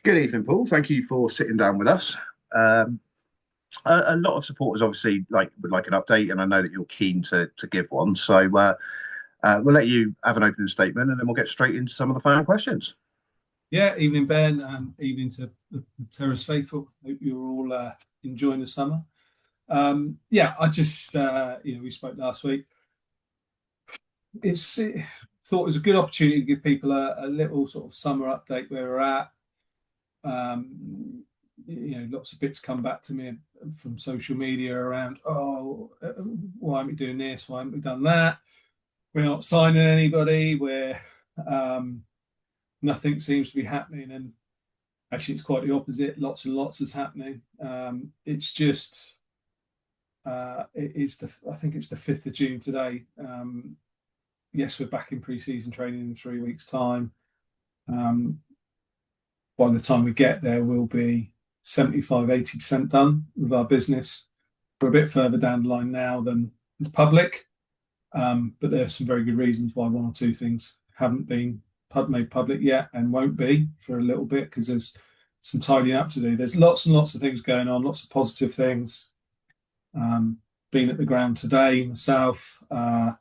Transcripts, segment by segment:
Good evening, Paul. Thank you for sitting down with us. Um, a lot of supporters obviously would like an update, and I know that you're keen to give one. So we'll let you have an opening statement, and then we'll get straight into some of the fan questions. Yeah, evening Ben, and evening to the Terrace faithful. Hope you're all enjoying the summer. Yeah, I just we spoke last week. Thought it was a good opportunity to give people a little sort of summer update where we're at. Lots of bits come back to me from social media around, why aren't we doing this? Why haven't we done that? We're not signing anybody. Nothing seems to be happening, and actually, it's quite the opposite. Lots and lots is happening. It's just I think it's the 5th of June today. Yes, we're back in pre-season training in 3 weeks' time. By the time we get there, we'll be 75-80% done with our business. We're a bit further down the line now than the public, but there are some very good reasons why one or two things haven't been made public yet and won't be for a little bit, because there's some tidying up to do. There's lots and lots of things going on, lots of positive things. Been at the ground today myself to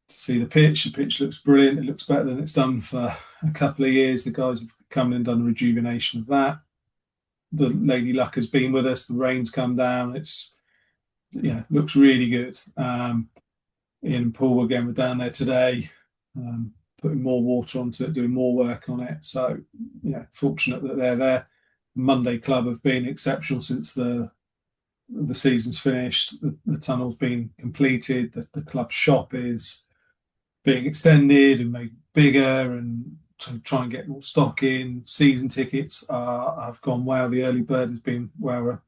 see the pitch. The pitch looks brilliant. It looks better than it's done for a couple of years. The guys have come in and done a rejuvenation of that. The Lady Luck has been with us. The rain's come down. Looks really good. Ian and Paul again were down there today, putting more water onto it, doing more work on it. So fortunate that they're there. Monday Club have been exceptional since the season's finished. The tunnel's been completed. The club shop is being extended and made bigger, and to try and get more stock in. Season tickets have gone well. The early bird has been well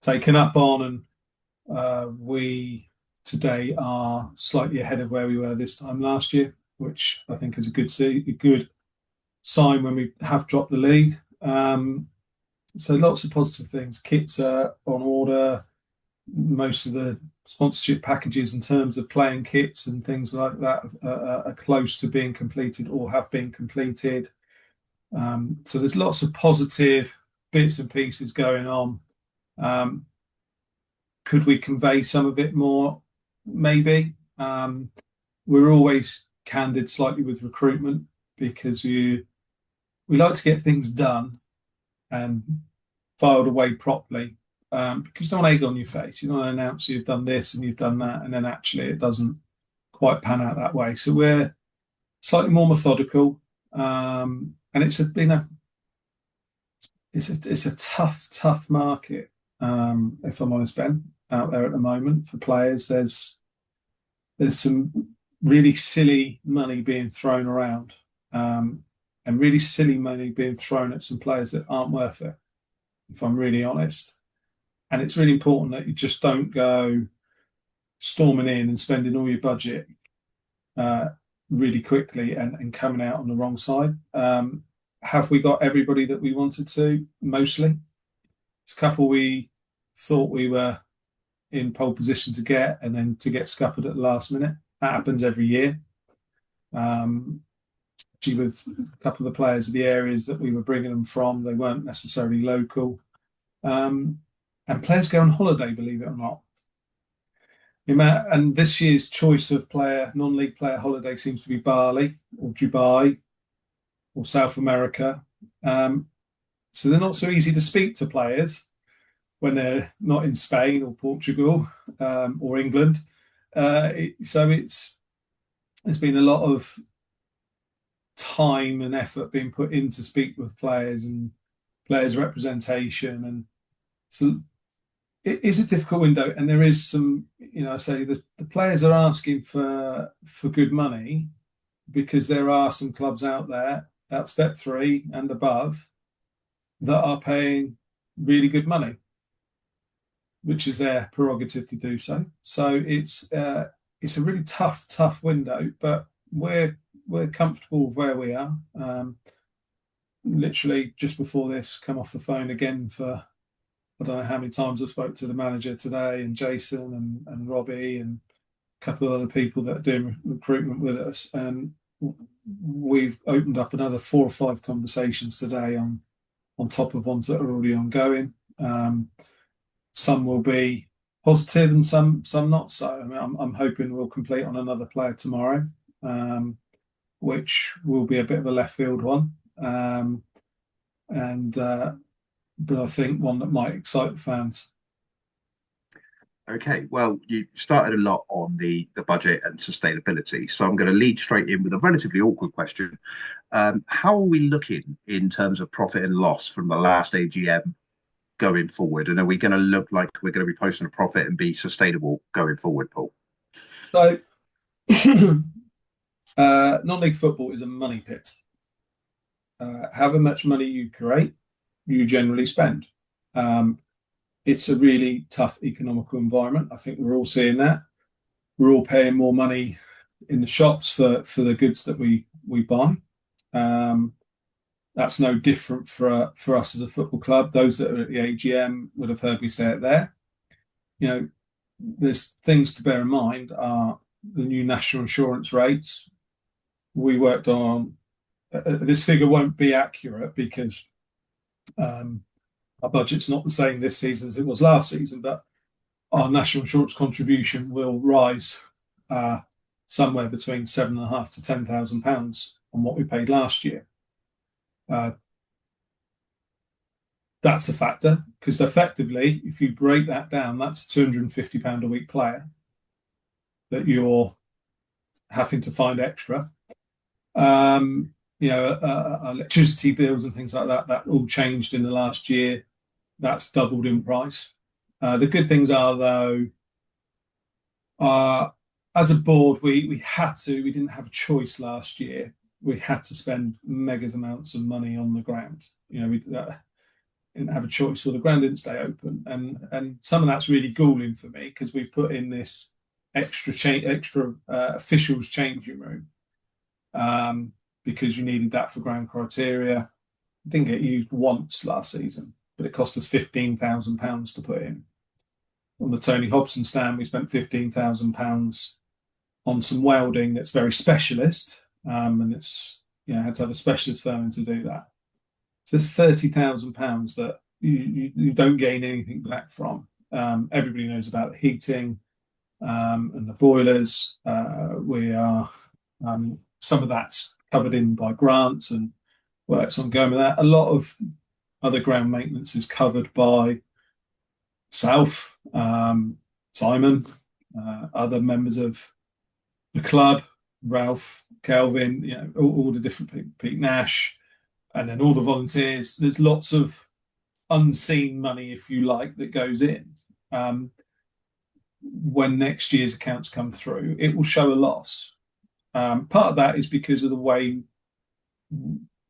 taken up on, and we today are slightly ahead of where we were this time last year, which I think is a good sign when we have dropped the league. So lots of positive things. Kits are on order. Most of the sponsorship packages in terms of playing kits and things like that are close to being completed or have been completed. So there's lots of positive bits and pieces going on. Could we convey some of it more? Maybe. We're always candid slightly with recruitment, because we like to get things done and filed away properly, because you don't want egg on your face. You don't want to announce you've done this and you've done that, and then actually it doesn't quite pan out that way. So we're slightly more methodical, and it's a tough market, if I'm honest, Ben, out there at the moment for players. There's some really silly money being thrown around, and really silly money being thrown at some players that aren't worth it, if I'm really honest. And it's really important that you just don't go storming in and spending all your budget really quickly and coming out on the wrong side. Have we got everybody that we wanted to? Mostly. There's a couple we thought we were in pole position to get, and then to get scuppered at the last minute. That happens every year. With a couple of the players of the areas that we were bringing them from, they weren't necessarily local. And players go on holiday, believe it or not. And this year's choice of non-league player holiday seems to be Bali or Dubai or South America. So they're not so easy to speak to players when they're not in Spain or Portugal or England. There's been a lot of time and effort being put in to speak with players and players' representation, and so it is a difficult window. And there is some, I say the players are asking for good money, because there are some clubs out there at step 3 and above that are paying really good money, which is their prerogative to do so. So it's a really tough window, but we're comfortable with where we are. Literally just before this, come off the phone again for, I don't know how many times I spoke to the manager today, and Jason and Robbie and a couple of other people that are doing recruitment with us. And we've opened up another 4 or 5 conversations today on top of ones that are already ongoing. Some will be positive and some not so. I mean, I'm hoping we'll complete on another player tomorrow, which will be a bit of a left field one, and but I think one that might excite the fans. Okay, well, you started a lot on the budget and sustainability, so I'm going to lead straight in with a relatively awkward question. How are we looking in terms of profit and loss from the last AGM going forward? And are we going to look like we're going to be posting a profit and be sustainable going forward, Paul? So, non-league football is a money pit. However much money you create, you generally spend. It's a really tough economical environment. I think we're all seeing that. We're all paying more money in the shops for the goods that we buy. That's no different for us as a football club. Those that are at the AGM would have heard me say it there. You know, there's things to bear in mind are the new national insurance rates. We worked on this figure won't be accurate because our budget's not the same this season as it was last season, but our national insurance contribution will rise somewhere between £7,500 to £10,000 on what we paid last year. That's a factor because effectively, if you break that down, that's a £250 a week player that having to find extra. Electricity bills and things like that all changed in the last year. That's doubled in price. The good things are, though, as a board, we didn't have a choice last year. We had to spend megas amounts of money on the ground. We didn't have a choice, so the ground didn't stay open. And some of that's really galling for me because we put in this extra officials changing room because you needed that for ground criteria. It didn't get used once last season, but it cost us £15,000 to put in. On the Tony Hobson stand, we spent £15,000 on some welding that's very specialist, and it's had to have a specialist firm to do that. So it's £30,000 that you don't gain anything back from. Everybody knows about the heating and the boilers. We are some of that's covered in by grants and works ongoing with that. A lot of other ground maintenance is covered by self, Simon, other members of the club, Ralph, Kelvin, all the different Pete Nash, and then all the volunteers. There's lots of unseen money, if you like, that goes in. When next year's accounts come through, it will show a loss. Part of that is because of the way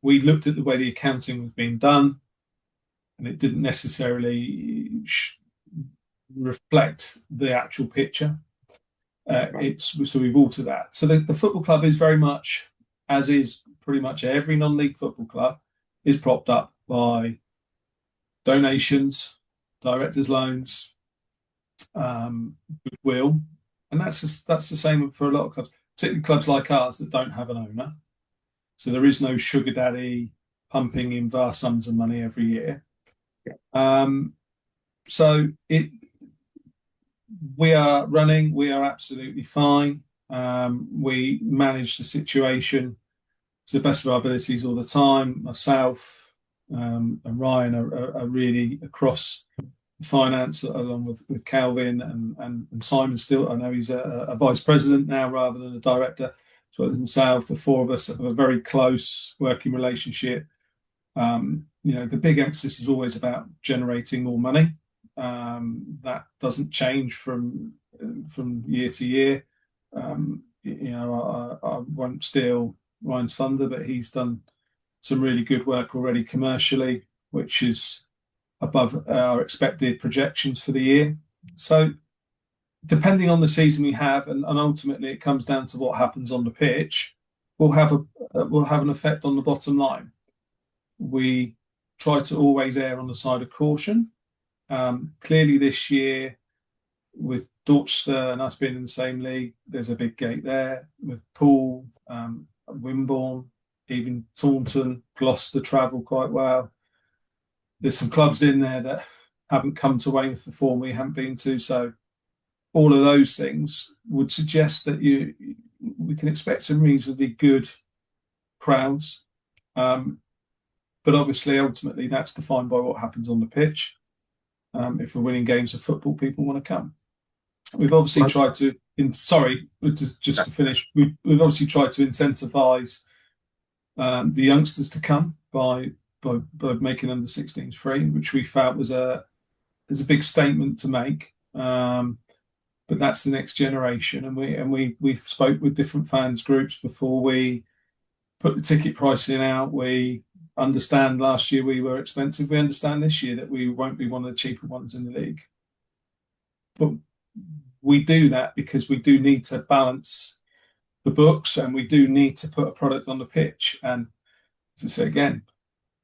we looked at the way the accounting was being done, and it didn't necessarily reflect the actual picture. So we've altered that. So the football club is very much, as is pretty much every non-league football club, is propped up by donations, directors' loans, goodwill, and that's the same for a lot of clubs, particularly clubs like ours that don't have an owner. So there is no sugar daddy pumping in vast sums of money every year. So we are running. We are absolutely fine. We manage the situation to the best of our abilities all the time. Myself and Ryan are really across finance, along with Calvin and Simon. Still, I know he's a vice president now rather than a director. As well as himself, the four of us have a very close working relationship. The big emphasis is always about generating more money. That doesn't change from year to year. I won't steal Ryan's thunder, but he's done some really good work already commercially, which is above our expected projections for the year. So depending on the season we have, and ultimately it comes down to what happens on the pitch, will have an effect on the bottom line. We try to always err on the side of caution. Clearly this year, with Dorchester and us being in the same league, there's a big gate there. With Poole, Wimborne, even Taunton, Gloucester travel quite well. There's some clubs in there that haven't come to Weymouth before, we haven't been to. So all of those things would suggest that we can expect some reasonably good crowds. But obviously, ultimately, that's defined by what happens on the pitch. If we're winning games of football, people want to come. We've obviously tried to, just to finish, we've obviously tried to incentivise the youngsters to come by making under 16s free, which we felt was a big statement to make. But that's the next generation, and we've spoke with different fans groups before we put the ticket pricing out. We understand last year we were expensive. We understand this year that we won't be one of the cheaper ones in the league. But we do that because we do need to balance the books, and we do need to put a product on the pitch. And as I say again,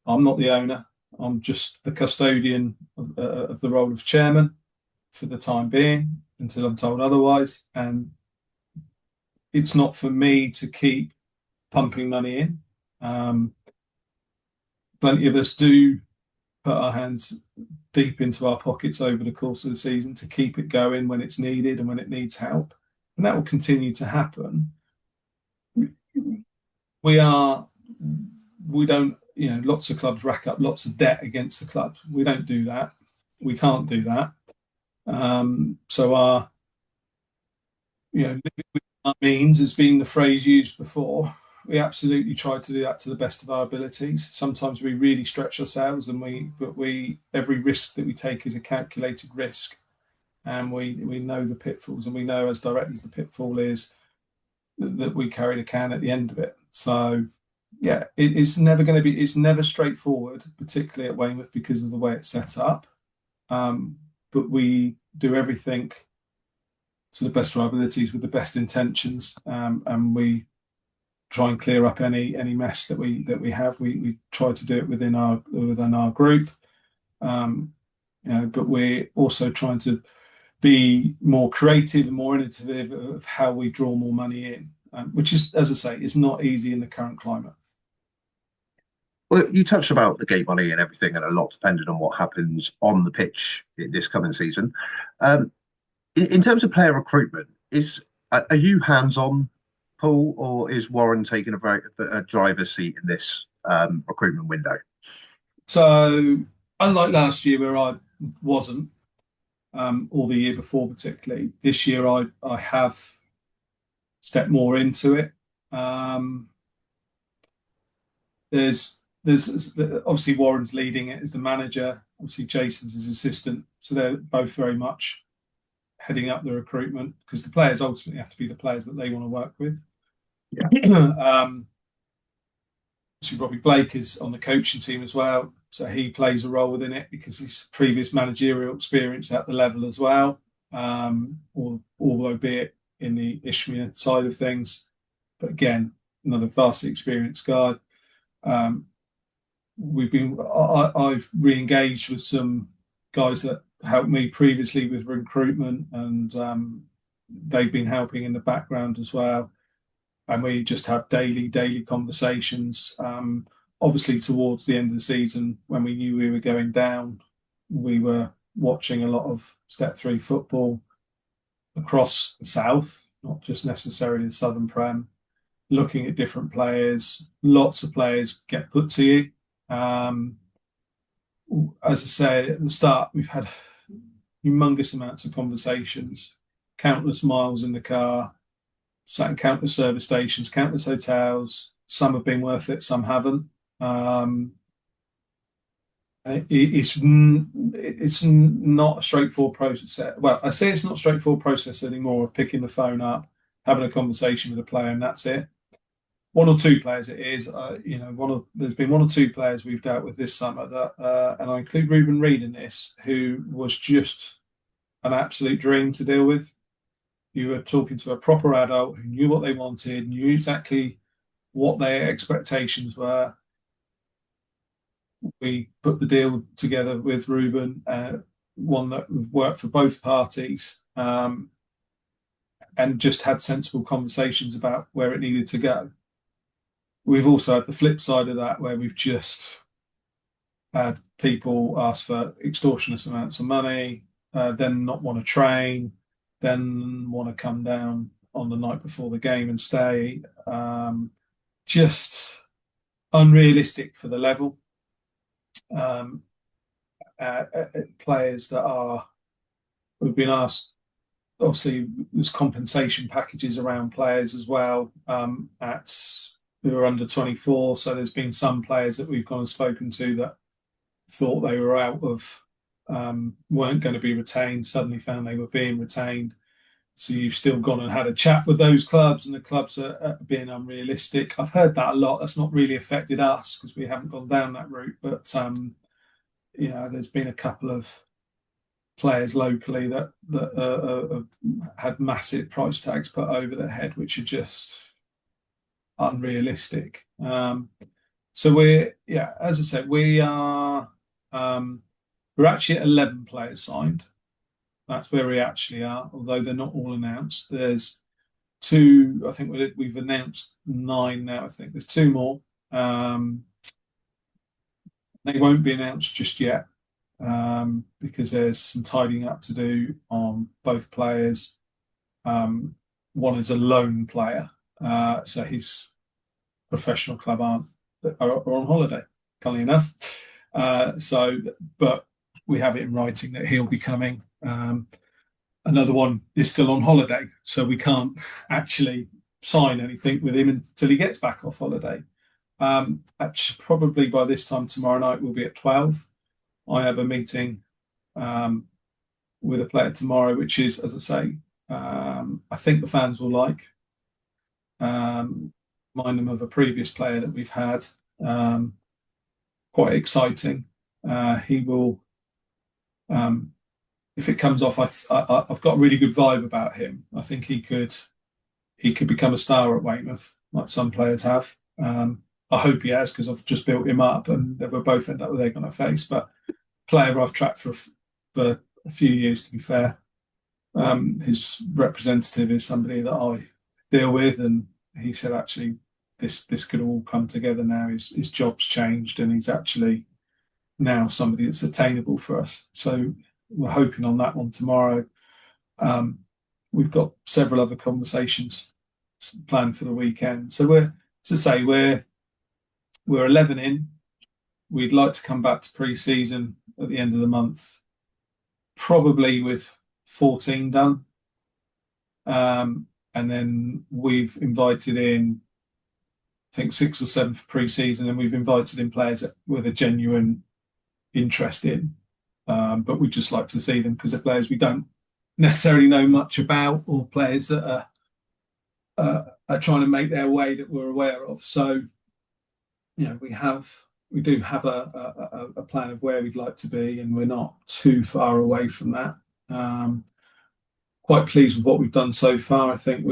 I'm not the owner. I'm just the custodian of the role of chairman for the time being, until I'm told otherwise. And it's not for me to keep pumping money in. Plenty of us do put our hands deep into our pockets over the course of the season to keep it going when it's needed and when it needs help. And that will continue to happen. We don't, lots of clubs rack up lots of debt against the clubs. We don't do that. We can't do that. So our living within our means has been the phrase used before. We absolutely try to do that to the best of our abilities. Sometimes we really stretch ourselves, but every risk that we take is a calculated risk, and we know the pitfalls, and we know as directly the pitfall is that we carry the can at the end of it. So yeah, it's never straightforward, particularly at Weymouth because of the way it's set up. But we do everything to the best of our abilities with the best intentions, and we try and clear up any mess that we have. We try to do it within our group, but we're also trying to be more creative and more innovative of how we draw more money in, which is, as I say, is not easy in the current climate. Well, you touched about the gate money and everything, and a lot depending on what happens on the pitch this coming season. In terms of player recruitment, are you hands-on, Paul, or is Warren taking a driver's seat in this recruitment window? So, unlike last year where I wasn't, or the year before particularly, this year I have stepped more into it. There's obviously Warren's leading it as the manager. Obviously Jason's his assistant, so they're both very much heading up the recruitment because the players ultimately have to be the players that they want to work with. Yeah. So Robbie Blake is on the coaching team as well, so he plays a role within it because he's previous managerial experience at the level as well, although be it in the Ishmael side of things. But again, another vastly experienced guy. I've re-engaged with some guys that helped me previously with recruitment, and they've been helping in the background as well. And we just have daily conversations. Obviously, towards the end of the season, when we knew we were going down, we were watching a lot of Step 3 football across the south, not just necessarily the Southern Prem, looking at different players. Lots of players get put to you. As I say at the start, we've had humongous amounts of conversations, countless miles in the car, sat in countless service stations, countless hotels. Some have been worth it, some haven't. It's not a straightforward process. Well, I say it's not a straightforward process anymore of picking the phone up, having a conversation with a player, and that's it. One or two players it is. There's been one or two players we've dealt with this summer that, and I include Ruben Reid in this, who was just an absolute dream to deal with. You were talking to a proper adult who knew what they wanted, knew exactly what their expectations were. We put the deal together with Ruben, one that worked for both parties, and just had sensible conversations about where it needed to go. we've also had the flip side of that, where we've just had people ask for extortionate amounts of money, then not want to train, then want to come down on the night before the game and stay. Just unrealistic for the level. Players that we've been asked, obviously there's compensation packages around players as well, who are under 24. So there's been some players that we've gone and spoken to that thought they were weren't going to be retained, suddenly found they were being retained. So you've still gone and had a chat with those clubs, and the clubs are being unrealistic. I've heard that a lot. That's not really affected us because we haven't gone down that route. But there's been a couple of players locally that had massive price tags put over their head, which are just unrealistic. So as I said, we're actually at 11 players signed. That's where we actually are, although they're not all announced. There's 2, I think we've announced 9 now, I think. There's 2 more. They won't be announced just yet because there's some tidying up to do on both players. One is a loan player, so his professional club are on holiday, funnily enough. But we have it in writing that he'll be coming. Another one is still on holiday, so we can't actually sign anything with him until he gets back off holiday. Actually, probably by this time tomorrow night we'll be at 12. I have a meeting with a player tomorrow, which is, as I say, I think the fans will like. Mind them of a previous player that we've had. Quite exciting. He will. If it comes off, I've got a really good vibe about him. I think he could become a star at Weymouth, like some players have. I hope he has, because I've just built him up, and we'll both end up with egg on our face. But player I've tracked for a few years, to be fair. His representative is somebody that I deal with, and he said actually this could all come together now. His job's changed, and he's actually now somebody that's attainable for us. So we're hoping on that one tomorrow. We've got several other conversations planned for the weekend. So we're 11 in. We'd like to come back to pre-season at the end of the month, probably with 14 done. And then we've invited in, I think, 6 or 7 for pre-season, and we've invited in players with a genuine interest in. But we'd just like to see them because they're players we don't necessarily know much about, or players that are trying to make their way that we're aware of. So, we do have a plan of where we'd like to be, and we're not too far away from that. Quite pleased with what we've done so far. I think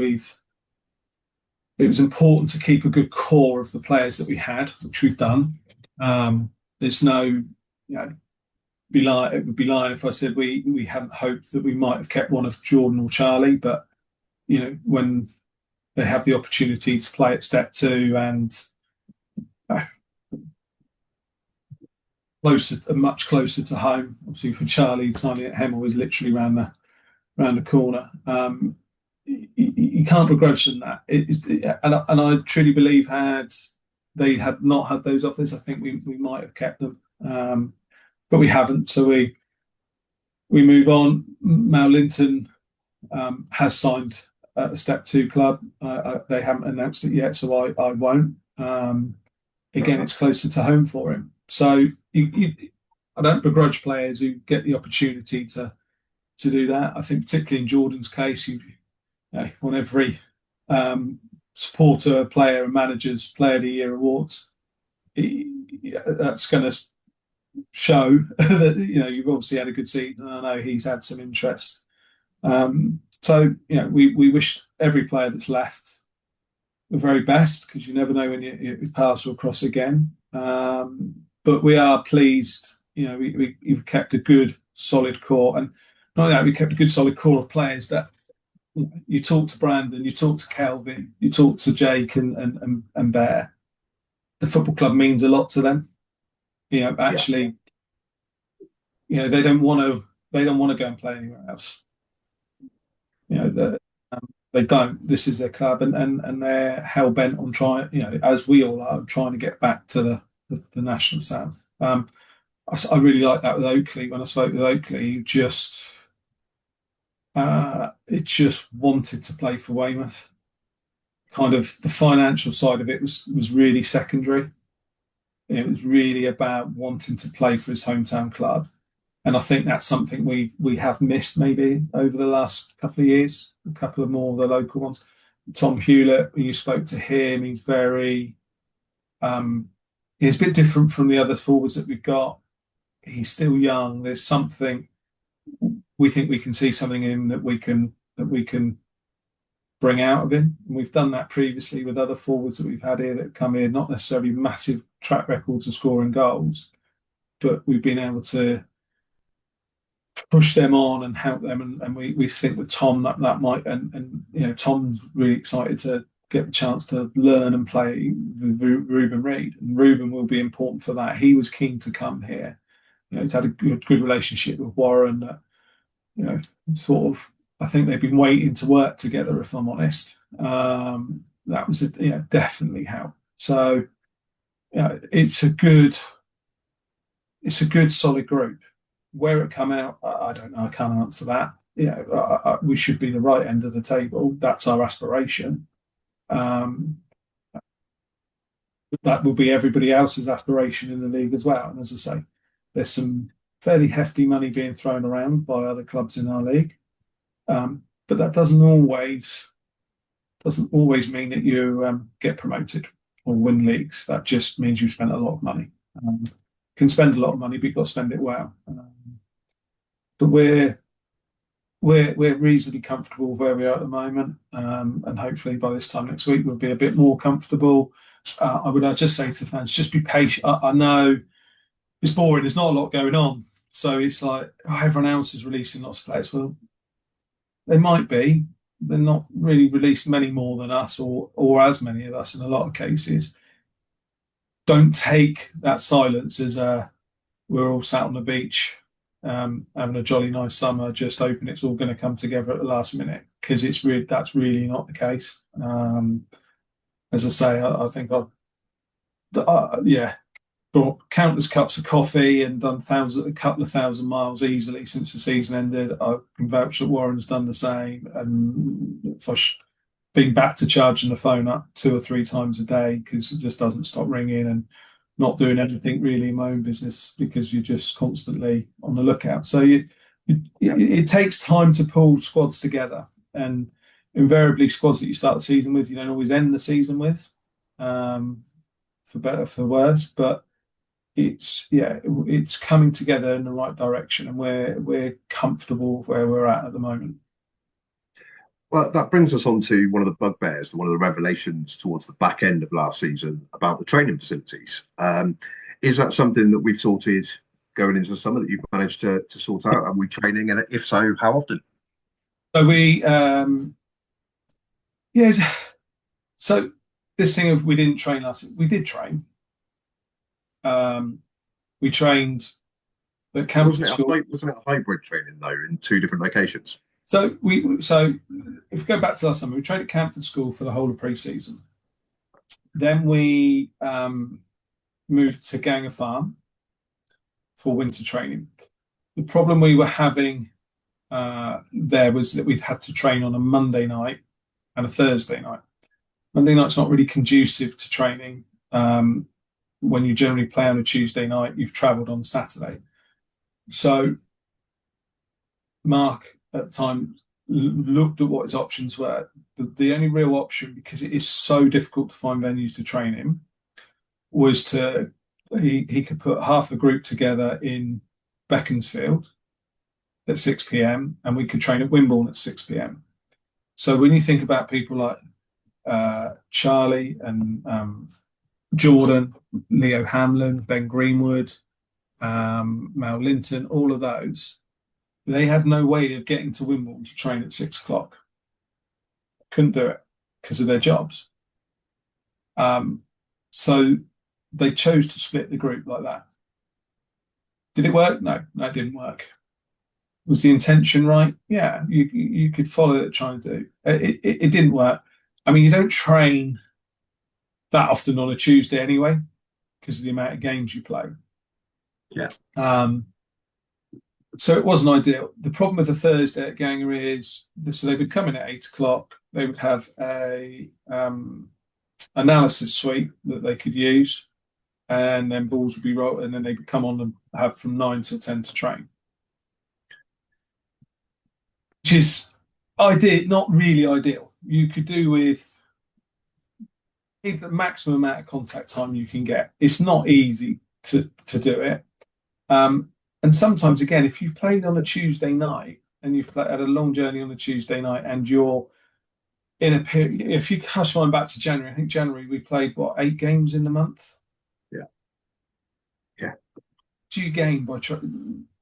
it was important to keep a good core of the players that we had, which we've done. There's no, it would be lying if I said we hadn't hoped that we might have kept one of Jordan or Charlie, but when they have the opportunity to play at step 2 and much closer to home, obviously for Charlie, signing at Hemel is literally around the corner. You can't begrudge them that. And I truly believe had they had not had those offers, I think we might have kept them. But we haven't, so we move on. Mal Linton has signed a Step 2 club. They haven't announced it yet, so I won't. Again, it's closer to home for him. So I don't begrudge players who get the opportunity to do that. I think particularly in Jordan's case, you want every supporter, player, and manager's Player of the Year awards. That's going to show that you've obviously had a good season. I know he's had some interest. So we wish every player that's left the very best, because you never know when your paths will cross again. But we are pleased. We've kept a good solid core, and not only that, we kept a good solid core of players that you talk to Brandon, you talk to Kelvin, you talk to Jake and Bear. the football club means a lot to them. Actually, they don't want to go and play anywhere else. They don't. This is their club, and they're hell bent on trying. As we all are, trying to get back to the National South. I really like that with Oakley. When I spoke with Oakley, it just wanted to play for Weymouth. Kind of the financial side of it was really secondary. It was really about wanting to play for his hometown club. And I think that's something we have missed maybe over the last couple of years, a couple of more of the local ones. Tom Hewlett, when you spoke to him, he's a bit different from the other forwards that we've got. He's still young. There's something we think we can see something in him that we can bring out of him. And we've done that previously with other forwards that we've had here that come here, not necessarily massive track records of scoring goals, but we've been able to push them on and help them. And we think with Tom that might, and Tom's really excited to get the chance to learn and play with Ruben Reid. And Ruben will be important for that. He was keen to come here. He's had a good relationship with Warren that, sort of, I think they've been waiting to work together, if I'm honest. That was definitely help. So it's a good solid group. Where it come out, I don't know. I can't answer that. We should be the right end of the table. That's our aspiration. That will be everybody else's aspiration in the league as well. And as I say, there's some fairly hefty money being thrown around by other clubs in our league. But that doesn't always mean that you get promoted or win leagues. That just means you've spent a lot of money. You can spend a lot of money, but you've got to spend it well. But we're reasonably comfortable where we are at the moment, and hopefully by this time next week we'll be a bit more comfortable. I would just say to fans, just be patient. I know it's boring. There's not a lot going on, so it's like everyone else is releasing lots of players. Well, they might be. They're not really released many more than us, or as many of us in a lot of cases. Don't take that silence as we're all sat on the beach having a jolly nice summer, just hoping it's all going to come together at the last minute, because that's really not the case. As I say, I think I've bought countless cups of coffee and done a couple of thousand miles easily since the season ended. I can vouch that Warren's done the same, and been back to charging the phone up 2 or 3 times a day because it just doesn't stop ringing, and not doing anything really in my own business because you're just constantly on the lookout. So it takes time to pull squads together, and invariably squads that you start the season with, you don't always end the season with, for better, for worse. But it's coming together in the right direction, and we're comfortable where we're at the moment. Well, that brings us on to one of the bugbears, one of the revelations towards the back end of last season about the training facilities. Is that something that we've sorted going into the summer, that you've managed to sort out? Are we training? And if so, how often? So so this thing of we didn't train last season, we did train. We trained at Camford School. Wasn't it a hybrid training though, in 2 different locations? So if we go back to last summer, we trained at Camford School for the whole of pre-season. Then we moved to Ganger Farm for winter training. The problem we were having there was that we'd had to train on a Monday night and a Thursday night. Monday night's not really conducive to training. When you generally play on a Tuesday night, you've travelled on Saturday. So Mark at the time looked at what his options were. The only real option, because it is so difficult to find venues to train in, was he could put half a group together in Beaconsfield at 6 p.m. and we could train at Wimborne at 6 p.m. So when you think about people like Charlie and Jordan, Leo Hamlin, Ben Greenwood, Mal Linton, all of those, they had no way of getting to Wimborne to train at 6 o'clock. Couldn't do it because of their jobs. So they chose to split the group like that. Did it work? No, it didn't work. Was the intention right? Yeah, you could follow it, trying to do. It didn't work. I mean, you don't train that often on a Tuesday anyway, because of the amount of games you play. Yeah. So it wasn't ideal. The problem with the Thursday at Ganger is, so they would come in at 8 o'clock. They would have a analysis suite that they could use, and then balls would be rolled, and then they would come on and have from 9 till 10 to train, which is not really ideal. You could do with the maximum amount of contact time you can get. It's not easy to do it. And sometimes, again, if you've played on a Tuesday night and you've had a long journey on a Tuesday night and you're in a period, if you cast one back to January, I think January we played, 8 games in the month? Yeah. Yeah. Do you gain by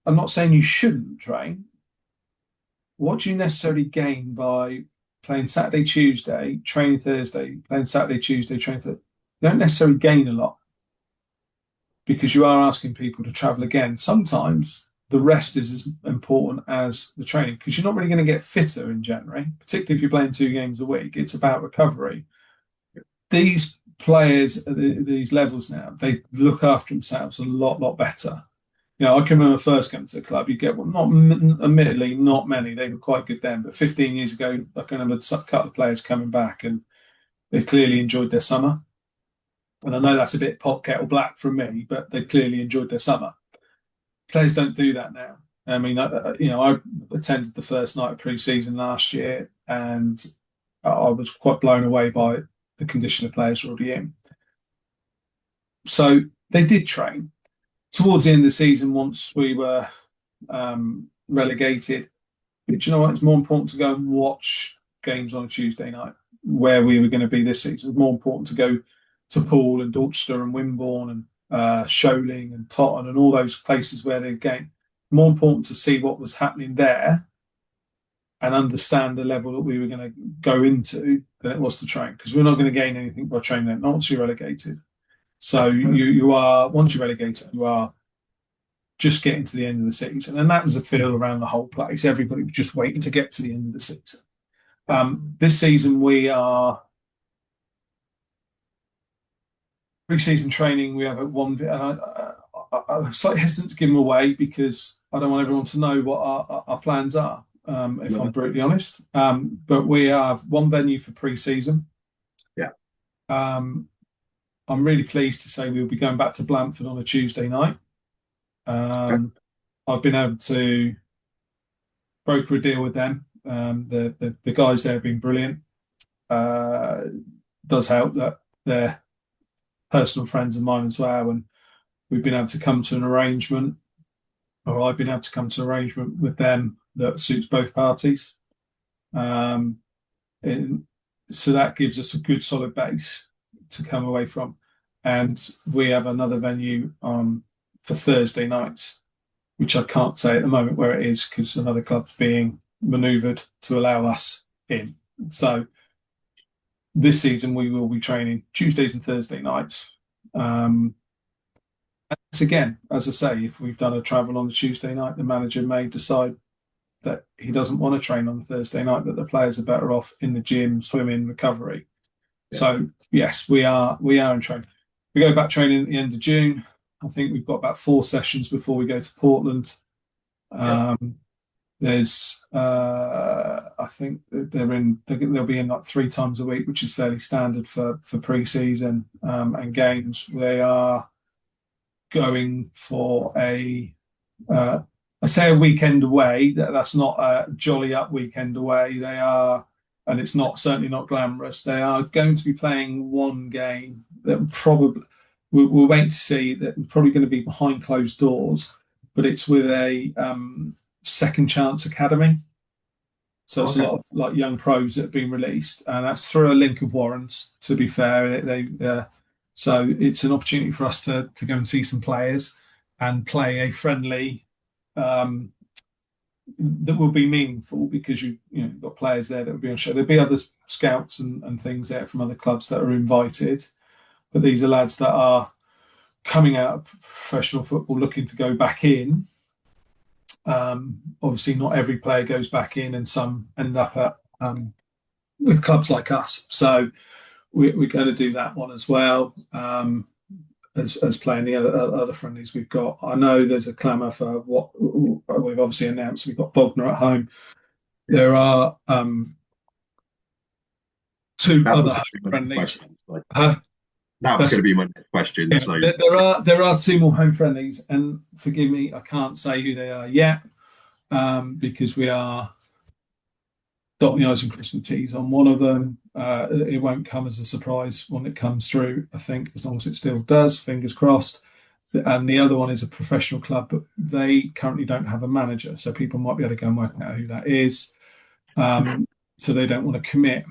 I'm not saying you shouldn't train. What do you necessarily gain by playing Saturday, Tuesday, training Thursday, playing Saturday, Tuesday, training Thursday? You don't necessarily gain a lot, because you are asking people to travel again. Sometimes the rest is as important as the training, because you're not really going to get fitter in January, particularly if you're playing 2 games a week. It's about recovery. These players at these levels now, they look after themselves a lot better. You know, I can remember first coming to the club, you get, admittedly, not many. They were quite good then, but 15 years ago, I can remember a couple of players coming back and they clearly enjoyed their summer. And I know that's a bit pot kettle black from me, but they clearly enjoyed their summer. Players don't do that now. I mean, I attended the first night of pre-season last year, and I was quite blown away by the condition of players already in. So they did train. Towards the end of the season, once we were relegated, but you know what? It's more important to go and watch games on a Tuesday night, where we were going to be this season. It's more important to go to Poole and Dorchester and Wimborne and Sholing and Totton and all those places where they're game. More important to see what was happening there and understand the level that we were going to go into than it was to train, because we're not going to gain anything by training, not once you're relegated. So you are, once you're relegated, you are just getting to the end of the season. And that was a feel around the whole place. Everybody was just waiting to get to the end of the season. This season we are pre-season training. We have one, and I'm slightly hesitant to give them away because I don't want everyone to know what our plans are, if I'm brutally honest. But we have one venue for pre-season. Yeah. I'm really pleased to say we'll be going back to Blandford on a Tuesday night. I've been able to broker a deal with them. The guys there have been brilliant. Does help that they're personal friends of mine as well, and we've been able to come to an arrangement, or I've been able to come to an arrangement with them that suits both parties. So that gives us a good solid base to come away from. And we have another venue for Thursday nights, which I can't say at the moment where it is because another club's being manoeuvred to allow us in. So this season we will be training Tuesdays and Thursday nights. And again, as I say, if we've done a travel on a Tuesday night, the manager may decide that he doesn't want to train on a Thursday night, that the players are better off in the gym, swimming, recovery. Yeah. So yes, we are in training. We go back training at the end of June. I think we've got about 4 sessions before we go to Portland. There's, I think they'll be in like 3 times a week, which is fairly standard for pre-season and games. They are going for I say a weekend away. That's not a jolly up weekend away. They are, and it's certainly not glamorous. They are going to be playing one game that probably we'll wait to see. That probably going to be behind closed doors, but it's with a second chance academy. So it's a lot of like young pros that have been released, and that's through a link of Warrens. To be fair, so it's an opportunity for us to go and see some players and play a friendly that will be meaningful, because you've got players there that will be on show. There'll be other scouts and things there from other clubs that are invited, but these are lads that are coming out of professional football looking to go back in. Obviously, not every player goes back in, and some end up at with clubs like us. So we're going to do that one as well. As playing the other friendlies we've got. I know there's a clamour for what we've obviously announced. We've got Bognor at home. There are two other friendlies. That was going to be my next question. Yeah, So there are two more home friendlies, and forgive me, I can't say who they are yet, because we are dotting the i's and crossing the t's on one of them. It won't come as a surprise when it comes through, I think, as long as it still does, fingers crossed. And the other one is a professional club, but they currently don't have a manager, so people might be able to go and work out who that is. So they don't want to commit.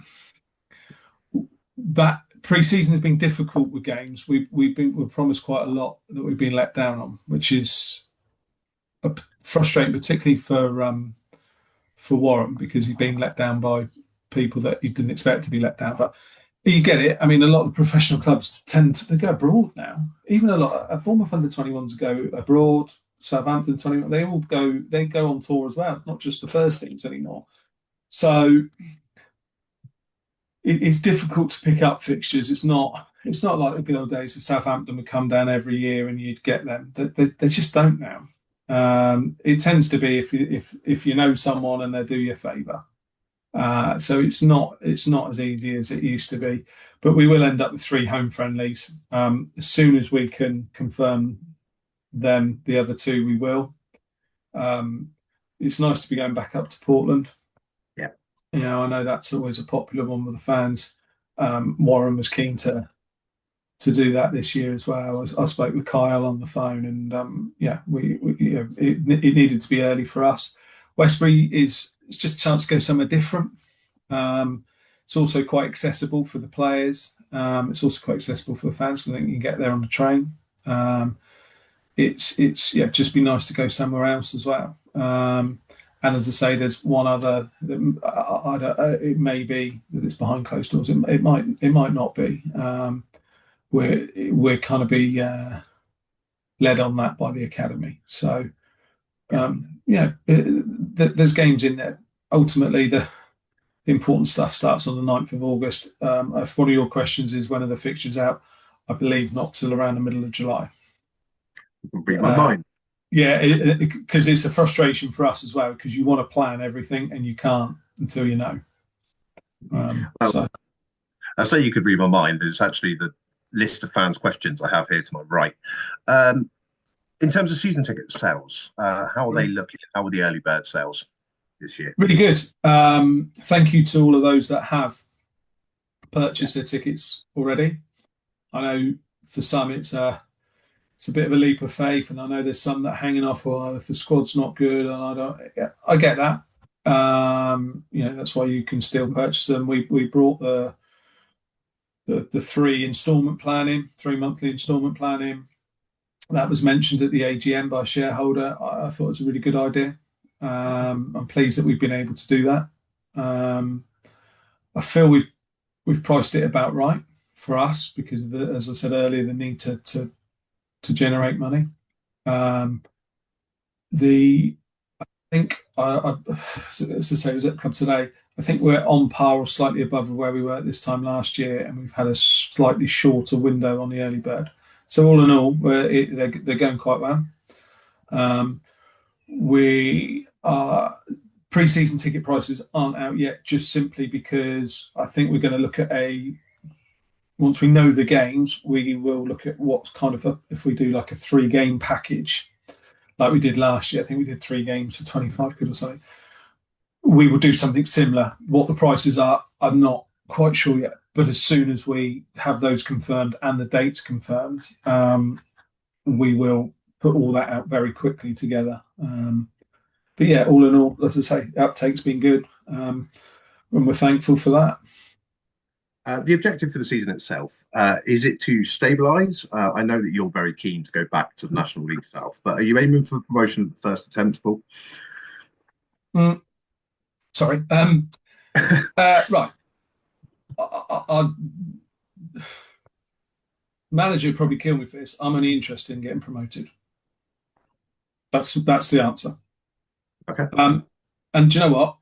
That pre-season has been difficult with games. We've promised quite a lot that we've been let down on, which is frustrating, particularly for Warren, because he's been let down by people that he didn't expect to be let down. But you get it. I mean, a lot of the professional clubs tend to go abroad now. Even a lot of Bournemouth under-21s go abroad. Southampton 21, they go on tour as well. It's not just the first teams anymore. So it's difficult to pick up fixtures. It's not like the good old days of Southampton would come down every year and you'd get them. They just don't now. It tends to be if you know someone and they do you a favour. So it's not as easy as it used to be. But we will end up with 3 home friendlies. As soon as we can confirm them, the other 2 we will. It's nice to be going back up to Portland. Yeah. I know that's always a popular one with the fans. Warren was keen to do that this year as well. I spoke with Kyle on the phone, and it needed to be early for us. Westbury it's just a chance to go somewhere different. It's also quite accessible for the players. It's also quite accessible for the fans because I think you can get there on the train. It's just be nice to go somewhere else as well. And as I say, there's one other. It may be that it's behind closed doors. It might not be. We're kind of be led on that by the academy. So there's games in there. Ultimately, the important stuff starts on the 9th of August. If one of your questions is when are the fixtures out, I believe not till around the middle of July. Read my mind. Yeah, because it's a frustration for us as well, because you want to plan everything and you can't until you know. I say you could read my mind, but it's actually the list of fans' questions I have here to my right. In terms of season ticket sales, how are they looking? How are the early bird sales this year? Really good. Thank you to all of those that have purchased their tickets already. I know for some it's a bit of a leap of faith, and I know there's some that are hanging off, or if the squad's not good, and I get that. That's why you can still purchase them. We brought the 3 instalment plan in, 3 monthly instalment plan in. That was mentioned at the AGM by a shareholder. I thought it was a really good idea. I'm pleased that we've been able to do that. I feel we've priced it about right for us because of as I said earlier, the need to generate money. I think as I say, I was at the club today. I think we're on par or slightly above where we were at this time last year, and we've had a slightly shorter window on the early bird. So all in all, they're going quite well. We are pre-season ticket prices aren't out yet, just simply because I think we're going to look at once we know the games, we will look at what kind of if we do like a 3-game package, like we did last year. I think we did 3 games for 25 quid or something. We will do something similar. What the prices are, I'm not quite sure yet. But as soon as we have those confirmed and the dates confirmed, we will put all that out very quickly together. But yeah, all in all, as I say, uptake's been good, and we're thankful for that. The objective for the season itself, is it to stabilise? I know that you're very keen to go back to the National League South, but are you aiming for promotion at the first attempt, Paul? Sorry. Right. manager would probably kill me for this. I'm only interested in getting promoted. That's the answer. Okay. And do you know what?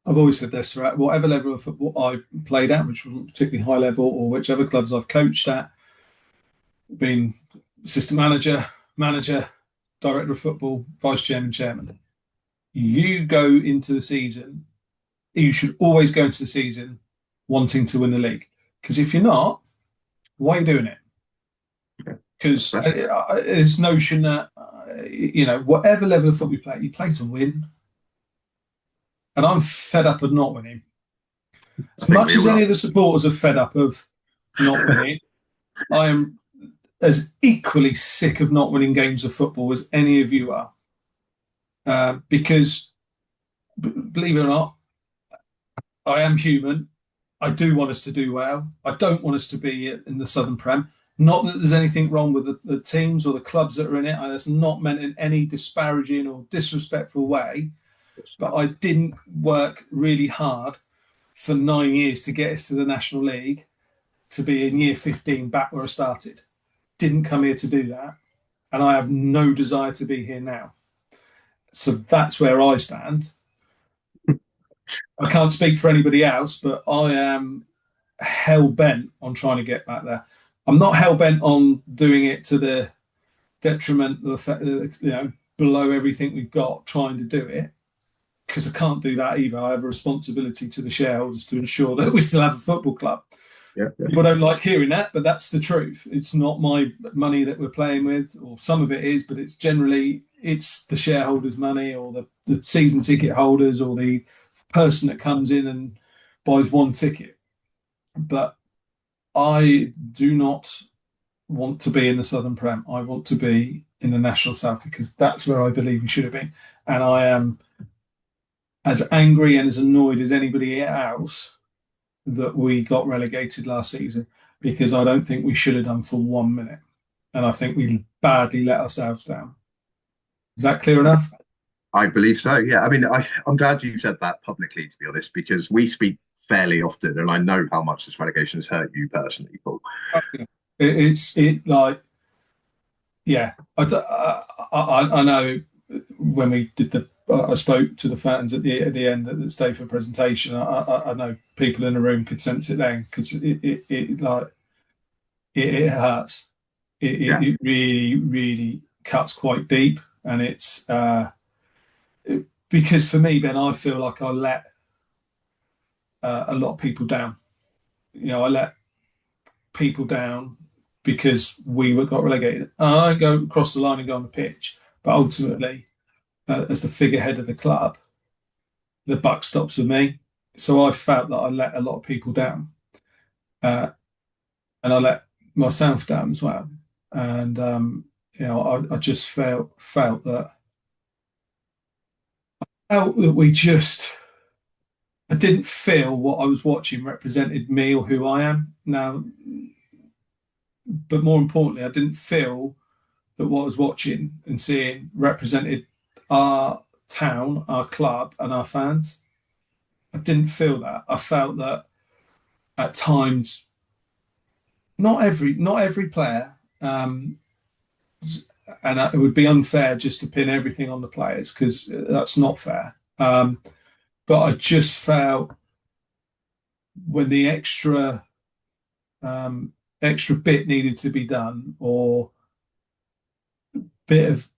I've always said this, right? Whatever level of football I played at, which wasn't particularly high level, or whichever clubs I've coached at, been assistant manager, director of football, vice chairman, chairman. You go into the season, you should always go into the season wanting to win the league. Because if you're not, why are you doing it? Because this notion that, whatever level of football you play to win. And I'm fed up of not winning. As much as any of the supporters are fed up of not winning, I am as equally sick of not winning games of football as any of you are. Because, believe it or not, I am human. I do want us to do well. I don't want us to be in the Southern Prem. Not that there's anything wrong with the teams or the clubs that are in it. That's not meant in any disparaging or disrespectful way. But I didn't work really hard for 9 years to get us to the National League, to be in year 15 back where I started. Didn't come here to do that. And I have no desire to be here now. So that's where I stand. I can't speak for anybody else, but I am hell-bent on trying to get back there. I'm not hell-bent on doing it to the detriment of the fact that, below everything we've got, trying to do it. Because I can't do that either. I have a responsibility to the shareholders to ensure that we still have a football club. Yeah. People don't like hearing that, but that's the truth. It's not my money that we're playing with, or some of it is, but it's generally the shareholders' money, or the season ticket holders, or the person that comes in and buys one ticket. But I do not want to be in the Southern Prem. I want to be in the National South, because that's where I believe we should have been. And I am as angry and as annoyed as anybody else that we got relegated last season, because I don't think we should have done for 1 minute. And I think we badly let ourselves down. Is that clear enough? I believe so, yeah. I mean, I'm glad you said that publicly, to be honest, because we speak fairly often, and I know how much this relegation has hurt you personally, Paul. I know when we did I spoke to the fans at the end that stayed for the presentation. I know people in the room could sense it then, because it hurts. It really, really cuts quite deep, and it's because for me, Ben, I feel like I let a lot of people down. I let people down because we got relegated. I don't go across the line and go on the pitch, but ultimately, as the figurehead of the club, the buck stops with me. So I felt that I let a lot of people down, and I let myself down as well. And I just felt that I didn't feel what I was watching represented me or who I am now. But more importantly, I didn't feel that what I was watching and seeing represented our town, our club, and our fans. I didn't feel that. I felt that at times, not every player, and it would be unfair just to pin everything on the players, because that's not fair. But I just felt when the extra bit needed to be done, or bit of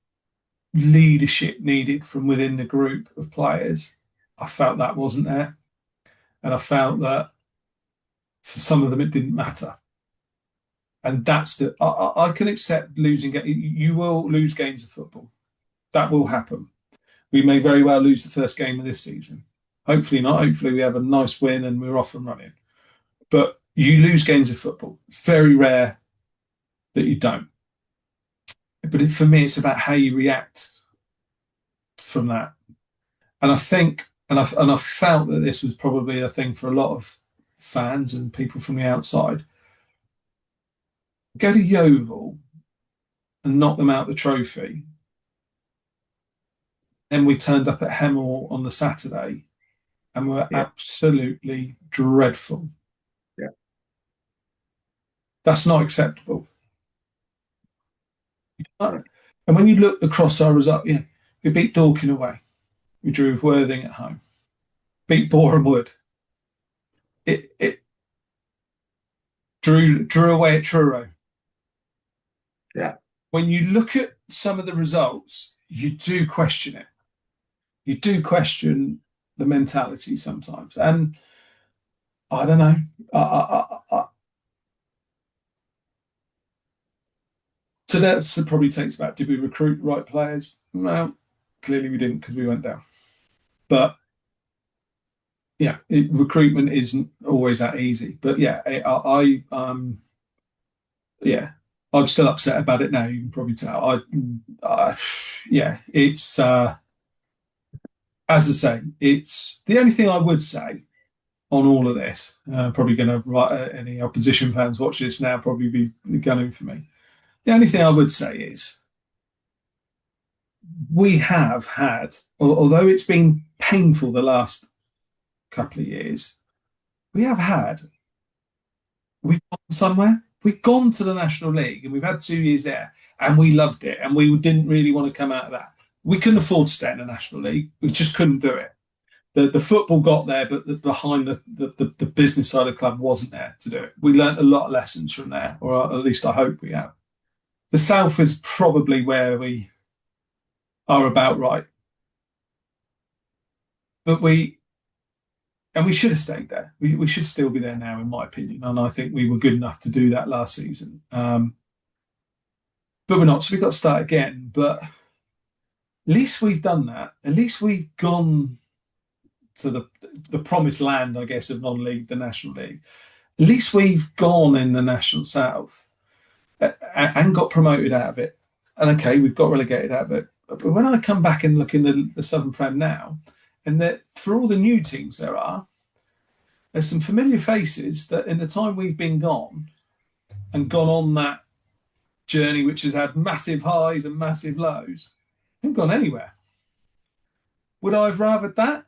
leadership needed from within the group of players, I felt that wasn't there. And I felt that for some of them it didn't matter. And that's I can accept losing. You will lose games of football. That will happen. We may very well lose the first game of this season. Hopefully not. Hopefully we have a nice win and we're off and running. But you lose games of football. It's very rare that you don't. But for me, it's about how you react from that. And I think, and I felt that this was probably a thing for a lot of fans and people from the outside. Go to Yeovil and knock them out the trophy. Then we turned up at Hemel on the Saturday and were absolutely dreadful. Yeah. That's not acceptable. And when you look across our result, yeah, we beat Dorking away, we drew with Worthing at home, beat Boreham Wood, it drew away at Truro. Yeah. When you look at some of the results, you do question it. You do question the mentality sometimes, and I don't know. So that probably takes back. Did we recruit the right players? Well, clearly we didn't because we went down. But yeah, recruitment isn't always that easy. But yeah, yeah, I'm still upset about it now. You can probably tell. Yeah, it's as I say, it's the only thing I would say on all of this. Probably going to write any opposition fans watch this now. Probably be gunning for me. The only thing I would say is we have had, although it's been painful the last couple of years, we have had, we've gone somewhere. We've gone to the National League and we've had 2 years there and we loved it and we didn't really want to come out of that. We couldn't afford to stay in the National League. We just couldn't do it. The football got there, but behind the business side of the club wasn't there to do it. We learnt a lot of lessons from there, or at least I hope we have. The South is probably where we are about right. But we should have stayed there. We should still be there now, in my opinion. And I think we were good enough to do that last season. But we're not. So we've got to start again. But at least we've done that. At least we've gone to the promised land, I guess, of non-league, the National League. At least we've gone in the National South and got promoted out of it. And okay, we've got relegated out of it. But when I come back and look in the Southern Prem now, and that for all the new teams there's some familiar faces that in the time we've been gone and gone on that journey, which has had massive highs and massive lows, haven't gone anywhere. Would I have rathered that?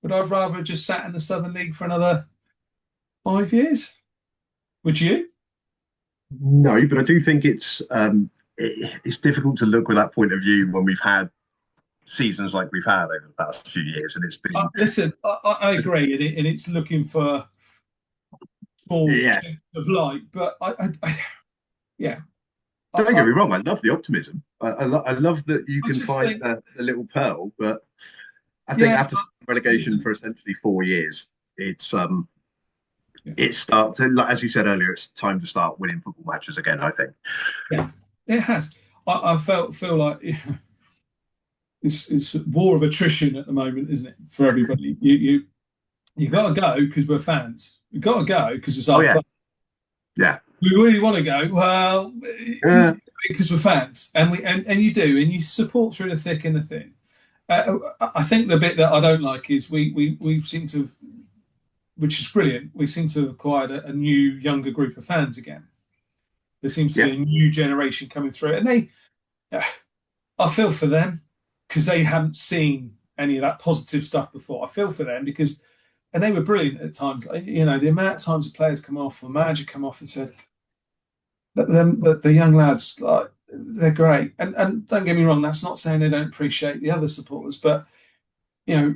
Would I have rather just sat in the Southern League for another 5 years? Would you? No, but I do think it's difficult to look with that point of view when we've had seasons like we've had over the past few years, and it's been. Listen, I agree, and it's looking for small Yeah. of light, but yeah. Don't get me wrong. I love the optimism. I love that you can find think, the little pearl, but I think after relegation for essentially 4 years, it's start to, like, as you said earlier, it's time to start winning football matches again. I think. Yeah, it has. I feel like it's war of attrition at the moment, isn't it, for everybody? You got to go because we're fans. We got to go because it's our club. Yeah. We really want to go. Well, because we're fans, and you do, and you support through the thick and the thin. I think the bit that I don't like is we seem to, which is brilliant. We seem to have acquired a new, younger group of fans again. There seems to be a new generation coming through, and I feel for them because they haven't seen any of that positive stuff before. I feel for them because, and they were brilliant at times. You know, the amount of times the players come off, or the manager come off and said that the young lads, like, they're great. And don't get me wrong, that's not saying they don't appreciate the other supporters, but you know,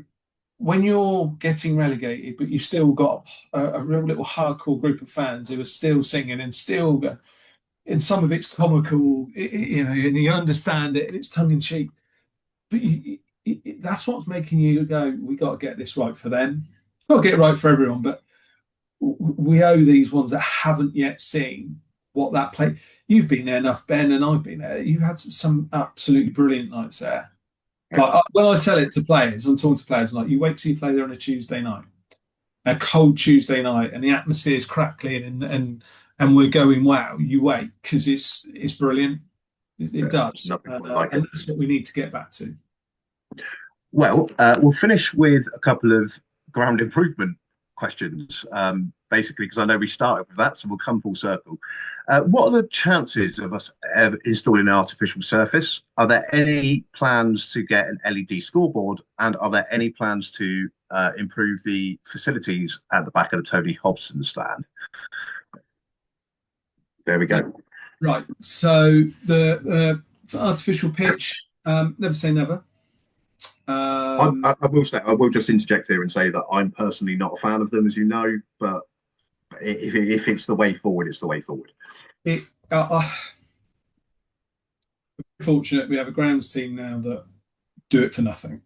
when you're getting relegated, but you've still got a real little hardcore group of fans who are still singing and still, and some of it's comical, you know, and you understand it, and it's tongue in cheek. But that's what's making you go, we got to get this right for them. Got to get it right for everyone, but we owe these ones that haven't yet seen what that play. You've been there enough, Ben, and I've been there. You've had some absolutely brilliant nights there. Like, when I sell it to players, I'm talking to players, like, you wait till you play there on a Tuesday night, a cold Tuesday night, and the atmosphere is crackling and we're going, wow, you wait, because it's brilliant. It does. And that's what we need to get back to. Well, we'll finish with a couple of ground improvement questions, basically, because I know we started with that, so we'll come full circle. What are the chances of us installing an artificial surface? Are there any plans to get an LED scoreboard? And are there any plans to improve the facilities at the back of the Tony Hobson stand? There we go. Right. So the for artificial pitch, never say never. I will say, I will just interject here and say that I'm personally not a fan of them, as you know, but if it's the way forward, it's the way forward. It fortunate we have a grounds team now that do it for nothing.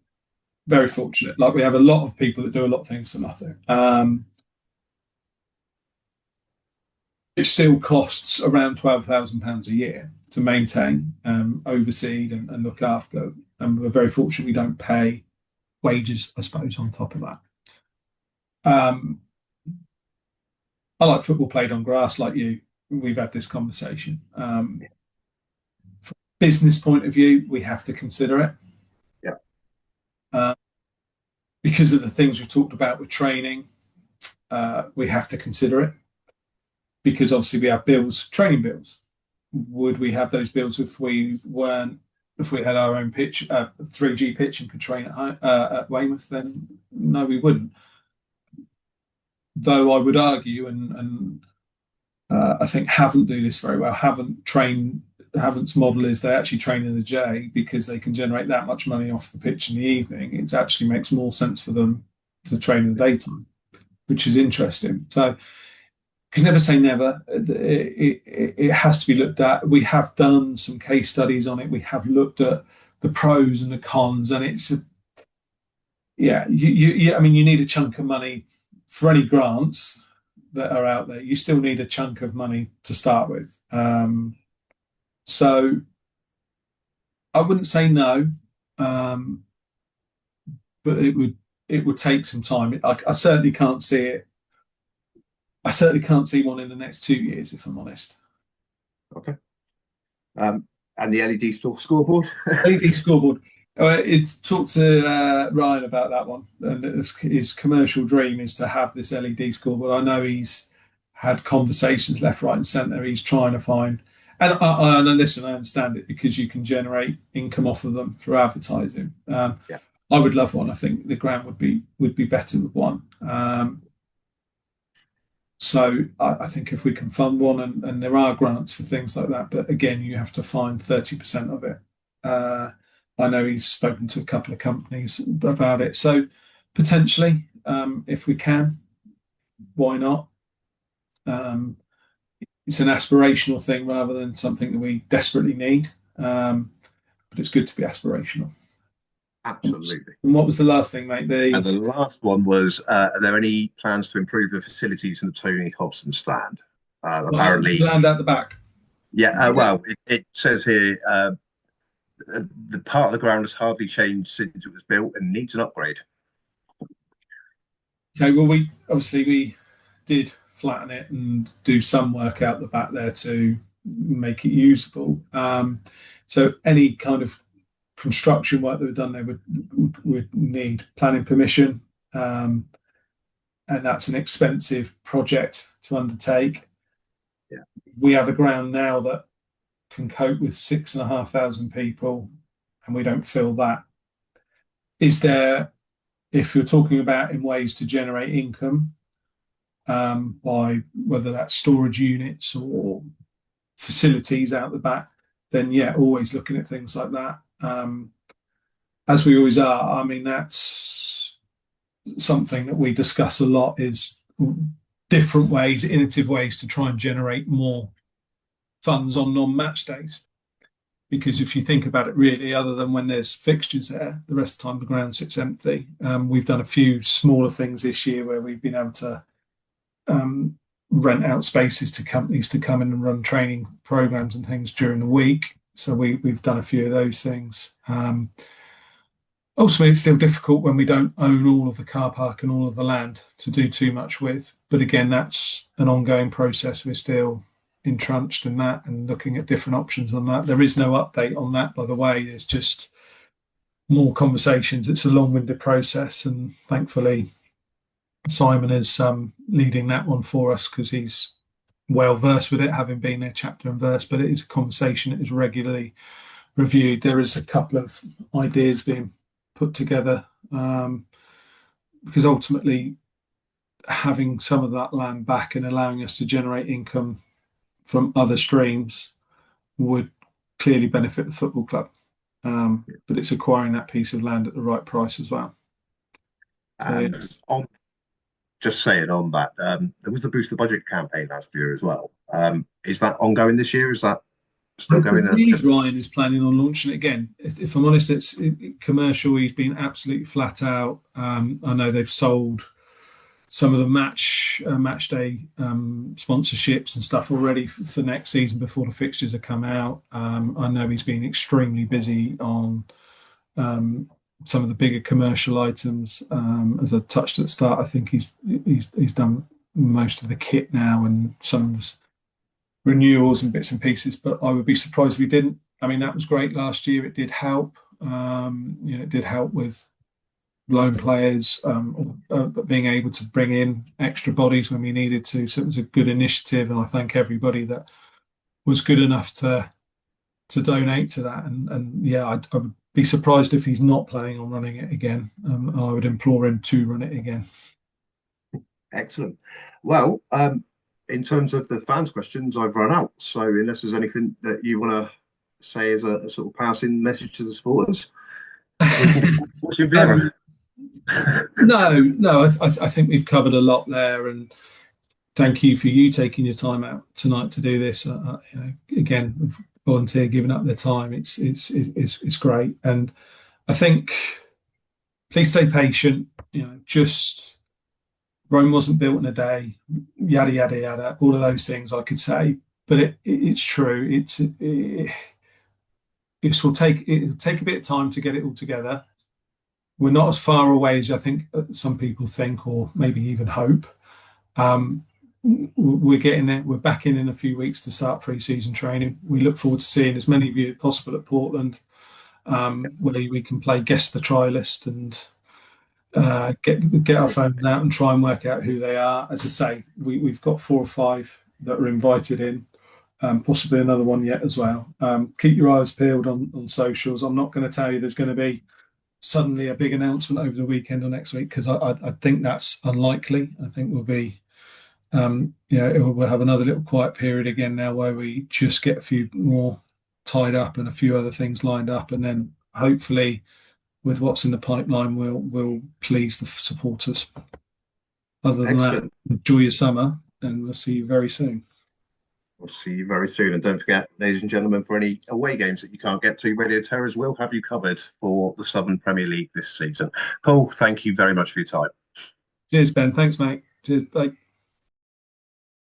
Very fortunate. Like we have a lot of people that do a lot of things for nothing. It still costs around £12,000 a year to maintain, oversee, and look after. And we're very fortunate we don't pay wages, I suppose, on top of that. I like football played on grass, like you. We've had this conversation. From a business point of view, we have to consider it. Yeah. Because of the things we've talked about with training, we have to consider it. Because obviously we have bills, training bills. Would we have those bills if we had our own pitch, 3G pitch, and could train at Weymouth? Then no, we wouldn't. Though I would argue, and I think Haven't do this very well. Haven's model is they actually train in the J because they can generate that much money off the pitch in the evening. It actually makes more sense for them to train in the daytime, which is interesting. So can never say never. It has to be looked at. We have done some case studies on it. We have looked at the pros and the cons, and it's I mean, you need a chunk of money for any grants that are out there. You still need a chunk of money to start with. So I wouldn't say no, but it would take some time. I certainly can't see it. I certainly can't see one in the next 2 years, if I'm honest. Okay. And the LED scoreboard? LED scoreboard. It's talked to Ryan about that one, and his commercial dream is to have this LED scoreboard. I know he's had conversations left, right, and centre. He's trying to find, and I listen. I understand it because you can generate income off of them through advertising. Yeah. I would love one. I think the ground would be better with one. So I think if we can fund one, and there are grants for things like that, but again, you have to find 30% of it. I know he's spoken to a couple of companies about it. So potentially, if we can, why not? It's an aspirational thing rather than something that we desperately need. But it's good to be aspirational. Absolutely. And what was the last thing, mate? And the last one was, are there any plans to improve the facilities in the Tony Hobson stand? Apparently, land at the back. Yeah. Well, it says here the part of the ground has hardly changed since it was built and needs an upgrade. Okay. Well, we did flatten it and do some work out the back there to make it usable. So any kind of construction work that we've done there would need planning permission, and that's an expensive project to undertake. Yeah. We have a ground now that can cope with 6,500 people, and we don't feel that. Is there, if you're talking about in ways to generate income, by whether that's storage units or facilities out the back, then yeah, always looking at things like that. As we always are. I mean, that's something that we discuss a lot, is different ways, innovative ways to try and generate more funds on non-match days. Because if you think about it, really, other than when there's fixtures there, the rest of the time the ground sits empty. We've done a few smaller things this year where we've been able to rent out spaces to companies to come in and run training programs and things during the week. So we've done a few of those things. Ultimately, it's still difficult when we don't own all of the car park and all of the land to do too much with. But again, that's an ongoing process. We're still entrenched in that and looking at different options on that. There is no update on that, by the way. There's just more conversations. It's a long-winded process, and thankfully, Simon is leading that one for us because he's well versed with it, having been there chapter and verse. But it is a conversation that is regularly reviewed. There is a couple of ideas being put together, because ultimately having some of that land back and allowing us to generate income from other streams would clearly benefit the football club. But it's acquiring that piece of land at the right price as well. So, yeah. And on just saying on that, there was the Boost the Budget campaign last year as well. Is that ongoing this year? Is that I still going? believe Ryan is planning on launching it again. If I'm honest, it's commercial. He's been absolutely flat out. I know they've sold some of the match day sponsorships and stuff already for next season before the fixtures have come out. I know he's been extremely busy on some of the bigger commercial items. As I touched at the start, I think he's done most of the kit now and some renewals and bits and pieces. But I would be surprised if he didn't. I mean, that was great last year. It did help. It did help with loan players, but being able to bring in extra bodies when we needed to. So it was a good initiative, and I thank everybody that was good enough to donate to that. And yeah, I would be surprised if he's not planning on running it again. I would implore him to run it again. Excellent. Well, in terms of the fans' questions, I've run out. So unless there's anything that you want to say as a sort of passing message to the supporters, watching Vieira. No, I think we've covered a lot there, and thank you for you taking your time out tonight to do this. Again, volunteer giving up their time. It's great, and I think please stay patient. Just Rome wasn't built in a day. Yada yada yada. All of those things I could say, but it's true. It'll take a bit of time to get it all together. We're not as far away as I think some people think, or maybe even hope. We're getting there. We're back in a few weeks to start pre-season training. We look forward to seeing as many of you as possible at Portland, where we can play guess the try list and get our phones out and try and work out who they are. As I say, we've got 4 or 5 that are invited in, possibly another one yet as well. Keep your eyes peeled on socials. I'm not going to tell you there's going to be suddenly a big announcement over the weekend or next week, because I think that's unlikely. I think we'll be, we'll have another little quiet period again now where we just get a few more tied up and a few other things lined up, and then hopefully with what's in the pipeline, we'll please the supporters. Other than Excellent. that, enjoy your summer, and we'll see you very soon. We'll see you very soon. And don't forget, ladies and gentlemen, for any away games that you can't get to, Radio Terrors will have you covered for the Southern Premier League this season. Paul, thank you very much for your time. Cheers, Ben. Thanks, mate. Cheers. Bye.